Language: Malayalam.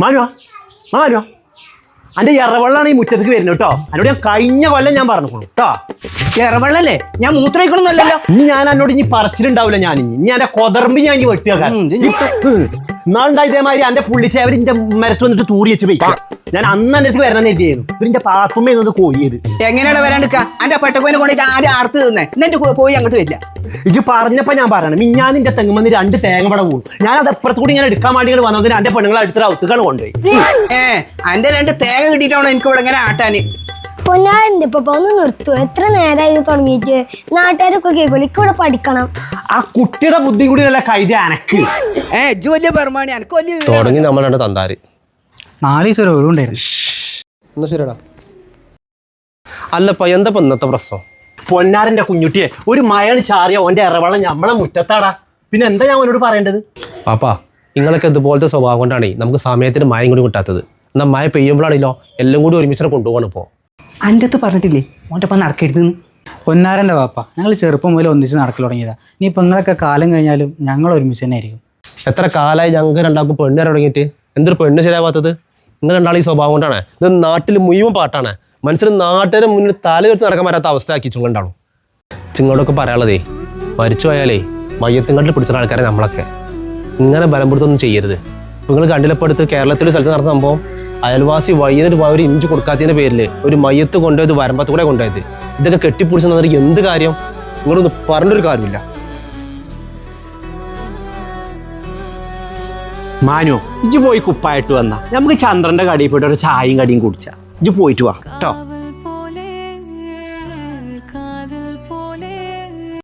മാനുവാ മാനുവാ അന്റെ എറവെള്ളാണ് ഈ മുറ്റത്തേക്ക് വരുന്നത് കേട്ടോ. എന്നോട് ഞാൻ കഴിഞ്ഞ കൊല്ലം ഞാൻ പറഞ്ഞു കേട്ടോ. എറവെള്ളല്ലേ? ഞാൻ മൂത്രയിക്കണമെന്നല്ലോ. ഇനി ഞാൻ എന്നോട് ഇനി പറച്ചിലുണ്ടാവില്ല. ഞാൻ ഇനി എന്റെ കൊതർമ്പ് ഞാൻ വെട്ടുക. നാളുണ്ടായി ഇതേമാതിരി എന്റെ പുള്ളിച്ചേവർ എന്റെ മരത്ത് വന്നിട്ട് തൂറി വെച്ച് പോയിക്കാം. ഞാൻ അന്ന് എന്റെ അടുത്ത് വരണം എഴുതിയായിരുന്നു. ഇവരിന്റെ പാത്തുമ്മ എന്നത് കോഴിയത്. എങ്ങനെയാണ് വരാണ്ടിക്ക? എന്റെ പെട്ടക്കോനെ കൊണ്ടിട്ട് ആരും ആർത്ത് തിന്നെ എന്നിട്ട് പോയി അങ്ങോട്ട് വരില്ല. ഇജ് പറഞ്ഞപ്പോ ഞാൻ പറയണം ഞാൻ നിന്റെ തെങ്ങുമെന്ന് 2 തേങ്ങ പട പോകും. ഞാൻ അത് അപ്പുറത്ത് കൂടി ഇങ്ങനെ എടുക്കാൻ വേണ്ടി വന്നത് എന്റെ പെണ്ണുങ്ങളെ അടുത്ത ഔത്തുക്കാണ് കൊണ്ടുപോയി. എന്റെ 2 തേങ്ങ കിട്ടിയിട്ടാണോ എനിക്ക് ഇവിടെ ഇങ്ങനെ ആട്ടാന്? പൊന്നാരന്റെ ഇപ്പൊ ഒന്ന് നിർത്തുവോ? എത്ര നേരമായി ഇത് തുടങ്ങിയിട്ട്? നാട്ടുകാരൊക്കെ കേൾക്കൂല. ഇവിടെ പഠിക്കണം. ആ കുട്ടിയുടെ ബുദ്ധി കൂടി നല്ല കൈത അനക്ക്. ഇജ്ജ് വലിയ പെരുമാണി, എനക്ക് വലിയ തുടങ്ങി നമ്മളാണ് തന്താര് 4 ദിവസം ഒഴിവുണ്ടായിരുന്നു. എന്നാ ശരിടാ. അല്ലപ്പ എന്താ ഇന്നത്തെ പ്രശ്നം? പൊന്നാരന്റെ കുഞ്ഞുട്ടിയെ ഒരു മഴയാണ് ചാറിയ ഓന്റെ ഇറവെള്ളം നമ്മളെ മുറ്റത്താടാ. പിന്നെ എന്താ ഞാൻ അവനോട് പറയേണ്ടത്? പാപ്പാ നിങ്ങളൊക്കെ ഇതുപോലത്തെ സ്വഭാവം കൊണ്ടാണ് നമുക്ക് സമയത്തിന് മഴയും കൂടി കിട്ടാത്തത്. എന്നാൽ മഴ പെയ്യുമ്പോഴാണല്ലോ എല്ലാം കൂടി ഒരുമിച്ച് കൊണ്ടുപോകണം. ഇപ്പോൾ എൻ്റെ അടുത്ത് പറഞ്ഞിട്ടില്ലേ ഓൻ്റെ ഒപ്പം നടക്കരുതെന്ന്? പൊന്നാരൻ്റെ പാപ്പ, ഞങ്ങൾ ചെറുപ്പം മുതൽ ഒന്നിച്ച് നടക്കൽ തുടങ്ങിയതാ. ഇനിയിപ്പോൾ നിങ്ങളൊക്കെ കാലം കഴിഞ്ഞാലും ഞങ്ങൾ ഒരുമിച്ച് തന്നെ ആയിരിക്കും. എത്ര കാലമായി ഞങ്ങൾക്ക് രണ്ടാൾക്കും പെണ്ണ് തുടങ്ങിയിട്ട്? എന്തൊരു പെണ്ണ് ശരിയാവാത്തത്? നിങ്ങൾ രണ്ടാളും ഈ സ്വഭാവം കൊണ്ടാണ്. ഇത് നാട്ടിൽ മുഴുവൻ പാട്ടാണ്. മനുഷ്യർ നാട്ടുകാരെ മുന്നിൽ തല ഉയർത്തി നടക്കാൻ പറ്റാത്ത അവസ്ഥ ആക്കി ചുങ്ങണ്ടാണോ? ചിങ്ങോടൊക്കെ പറയാനുള്ളതേ, മരിച്ചു പോയാലേ മയ്യത്തിങ്ങോട്ടിൽ പിടിച്ചിട്ടുള്ള ആൾക്കാരെ നമ്മളൊക്കെ ഇങ്ങനെ ബലപ്പെടുത്തൊന്നും ചെയ്യരുത്. നിങ്ങൾ കണ്ടിലപ്പെടുത്ത് കേരളത്തിൽ സ്ഥലത്ത് നടന്ന സംഭവം, അയൽവാസി വൈകുന്നേരം ഒരു ഇഞ്ച് കൊടുക്കാത്തതിൻ്റെ പേരിൽ ഒരു മയ്യത്ത് കൊണ്ടുപോയത് വരമ്പത്ത് കൂടെ കൊണ്ടുപോയത്. ഇതൊക്കെ കെട്ടിപ്പിടിച്ചെന്നതിന് എന്ത് കാര്യം? നിങ്ങളൊന്ന് പറഞ്ഞൊരു കാര്യമില്ല. മാനു ഇജ്ജ് പോയി കുപ്പായിട്ട് വന്നാ നമുക്ക് ചന്ദ്രന്റെ കടയിൽ പോയിട്ട് ഒരു ചായയും കടിയും കുടിച്ചാ. ഇജ്ജ് പോയിട്ട് വാ കേട്ടോ.